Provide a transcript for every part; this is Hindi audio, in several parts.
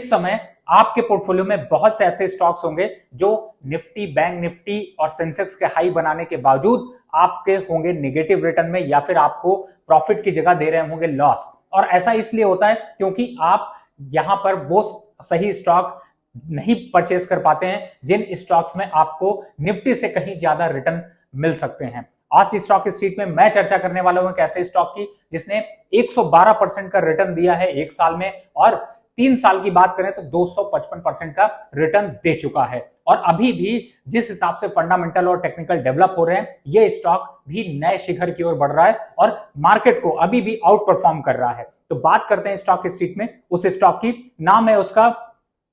इस समय आपके पोर्टफोलियो में बहुत से ऐसे स्टॉक्स होंगे जो निफ्टी, बैंक निफ्टी और सेंसेक्स के हाई बनाने के बावजूद आपके होंगे निगेटिव रिटर्न में, या फिर आपको प्रॉफिट की जगह दे रहे होंगे लॉस। और ऐसा इसलिए होता है क्योंकि आप यहां पर वो सही स्टॉक नहीं परचेज कर पाते हैं जिन स्टॉक्स में आपको निफ्टी से कहीं ज्यादा रिटर्न मिल सकते हैं। आज स्टॉक स्ट्रीट में मैं चर्चा करने वाला हूं एक ऐसे स्टॉक की जिसने 112% का रिटर्न दिया है एक साल में, और 3 साल की बात करें तो 255% का रिटर्न दे चुका है। और अभी भी जिस हिसाब से फंडामेंटल और टेक्निकल डेवलप हो रहे हैं, ये स्टॉक भी नए शिखर की ओर बढ़ रहा है और मार्केट को अभी भी आउट परफॉर्म कर रहा है। तो बात करते हैं स्टॉक स्ट्रीट में उस स्टॉक की, नाम है उसका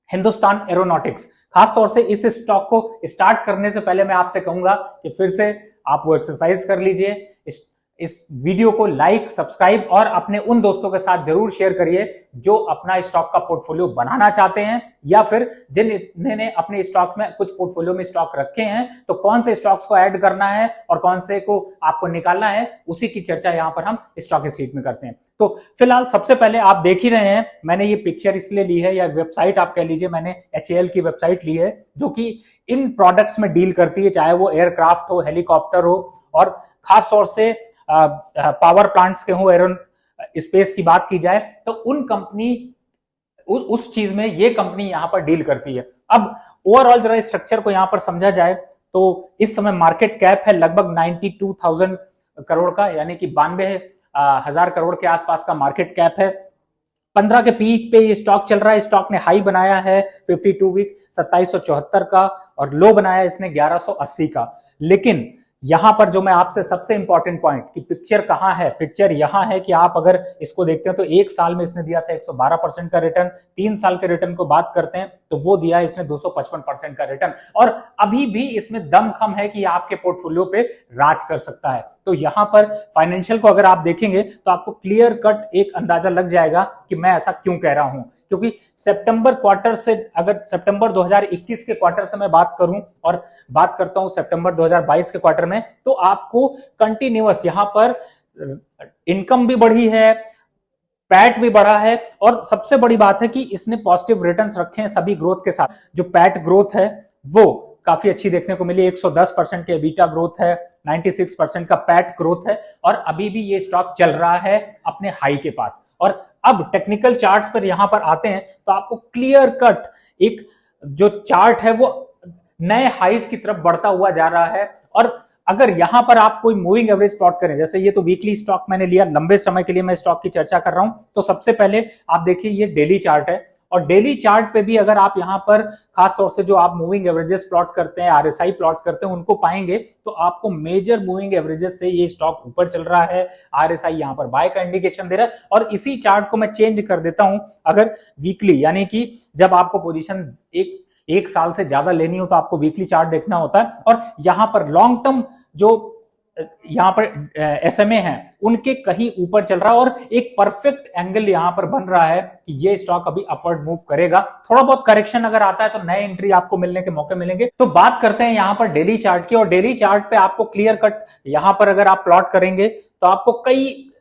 हिंदुस्तान एरोनॉटिक्स। खासतौर से इस स्टॉक को स्टार्ट करने से पहले मैं आपसे कहूंगा कि फिर से आप वो एक्सरसाइज कर लीजिए, इस वीडियो को लाइक, सब्सक्राइब और अपने उन दोस्तों के साथ जरूर शेयर करिए जो अपना स्टॉक का पोर्टफोलियो बनाना चाहते हैं, या फिर जिन्होंने अपने स्टॉक में कुछ पोर्टफोलियो में स्टॉक रखे हैं तो कौन से स्टॉक्स को ऐड करना है और कौन से को आपको निकालना है, उसी की चर्चा यहां पर हम स्टॉक स्ट्रीट में करते हैं। तो फिलहाल सबसे पहले आप देख ही रहे हैं, मैंने ये पिक्चर इसलिए ली है, या वेबसाइट आप कह लीजिए, मैंने HAL की वेबसाइट ली है जो कि इन प्रोडक्ट्स में डील करती है, चाहे वो एयरक्राफ्ट हो, हेलीकॉप्टर हो, और खासतौर से पावर प्लांट्स के हो, एरो स्पेस की बात की जाए तो उन कंपनी उस चीज में ये कंपनी यहां पर डील करती है। अब ओवरऑल जरा स्ट्रक्चर को यहां पर समझा जाए तो इस समय मार्केट कैप है लगभग 92,000 करोड़ का, यानी कि 92,000 करोड़ के आसपास का मार्केट कैप है। 15 के पीक पे ये स्टॉक चल रहा है। स्टॉक ने हाई बनाया है 52 वीक 2774 का, और लो बनाया इसने 1180 का। लेकिन यहां पर जो मैं आपसे सबसे इंपॉर्टेंट पॉइंट कि पिक्चर कहां है, पिक्चर यहां है कि आप अगर इसको देखते हैं तो एक साल में इसने दिया था 112% का रिटर्न, 3 साल के रिटर्न को बात करते हैं तो वो दिया है इसने 255% का रिटर्न, और अभी भी इसमें दमखम है कि आपके पोर्टफोलियो पे राज कर सकता है। तो यहां पर फाइनेंशियल को अगर आप देखेंगे तो आपको क्लियर कट एक अंदाजा लग जाएगा कि मैं ऐसा क्यों कह रहा हूं, क्योंकि सितंबर क्वार्टर से, अगर सितंबर 2021 के क्वार्टर से मैं बात करूं और बात करता हूं सितंबर 2022 के क्वार्टर में, तो आपको कंटिन्यूअस यहां पर इनकम भी बढ़ी है, पैट भी बढ़ा है, और सबसे बड़ी बात है कि इसने पॉजिटिव रिटर्न्स रखे हैं सभी ग्रोथ के साथ। जो पैट ग्रोथ है वो काफी अच्छी देखने को मिली, 110% के एबिटा ग्रोथ है, 96% का पैट ग्रोथ है, और अभी भी ये स्टॉक चल रहा है अपने हाई के पास। और अब टेक्निकल चार्ट्स पर यहां पर आते हैं तो आपको क्लियर कट एक जो चार्ट है वो नए हाईज की तरफ बढ़ता हुआ जा रहा है। और अगर यहां पर आप कोई मूविंग एवरेज प्लॉट करें, जैसे ये तो वीकली स्टॉक मैंने लिया, लंबे समय के लिए मैं स्टॉक की चर्चा कर रहा हूं, तो सबसे पहले आप देखिए ये डेली चार्ट है, और डेली चार्ट पे भी अगर आप यहां पर खास तौर से जो आप मूविंग एवरेजेस प्लॉट करते हैं, RSI प्लॉट करते हैं, उनको पाएंगे तो आपको मेजर मूविंग एवरेजेस से ये स्टॉक ऊपर चल रहा है। RSI यहां पर बाय का इंडिकेशन दे रहा है। और इसी चार्ट को मैं चेंज कर देता हूं, अगर वीकली, यानी कि जब आपको पोजीशन एक साल से ज्यादा लेनी हो तो आपको वीकली चार्ट देखना होता है, और यहां पर लॉन्ग टर्म जो यहां पर SMA है उनके कहीं ऊपर चल रहा है, और एक परफेक्ट एंगल यहां पर बन रहा है कि ये स्टॉक अभी अपवर्ड मूव करेगा। थोड़ा बहुत करेक्शन अगर आता है तो नए एंट्री आपको मिलने के मौके मिलेंगे। तो बात करते हैं यहां पर डेली चार्ट की, और डेली चार्ट पे आपको क्लियर कट यहां पर अगर आप प्लॉट करेंगे तो आपको कई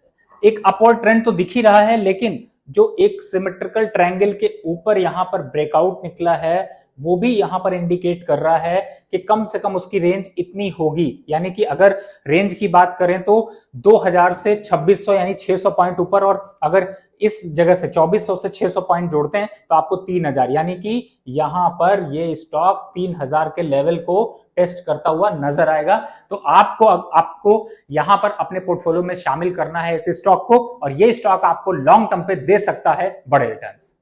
एक अपवर्ड ट्रेंड तो दिख ही रहा है, लेकिन जो एक सिमेट्रिकल ट्रायंगल के ऊपर यहां पर ब्रेकआउट निकला है वो भी यहां पर इंडिकेट कर रहा है कि कम से कम उसकी रेंज इतनी होगी। यानी कि अगर रेंज की बात करें तो 2000 से 2600 यानी 600 पॉइंट ऊपर, और अगर इस जगह से 2400 से 600 पॉइंट जोड़ते हैं तो आपको 3000, यानी कि यहां पर ये स्टॉक 3000 के लेवल को टेस्ट करता हुआ नजर आएगा। तो आपको यहां पर अपने पोर्टफोलियो में शामिल करना है इस स्टॉक को, और ये स्टॉक आपको लॉन्ग टर्म पे दे सकता है बड़े रिटर्न्स।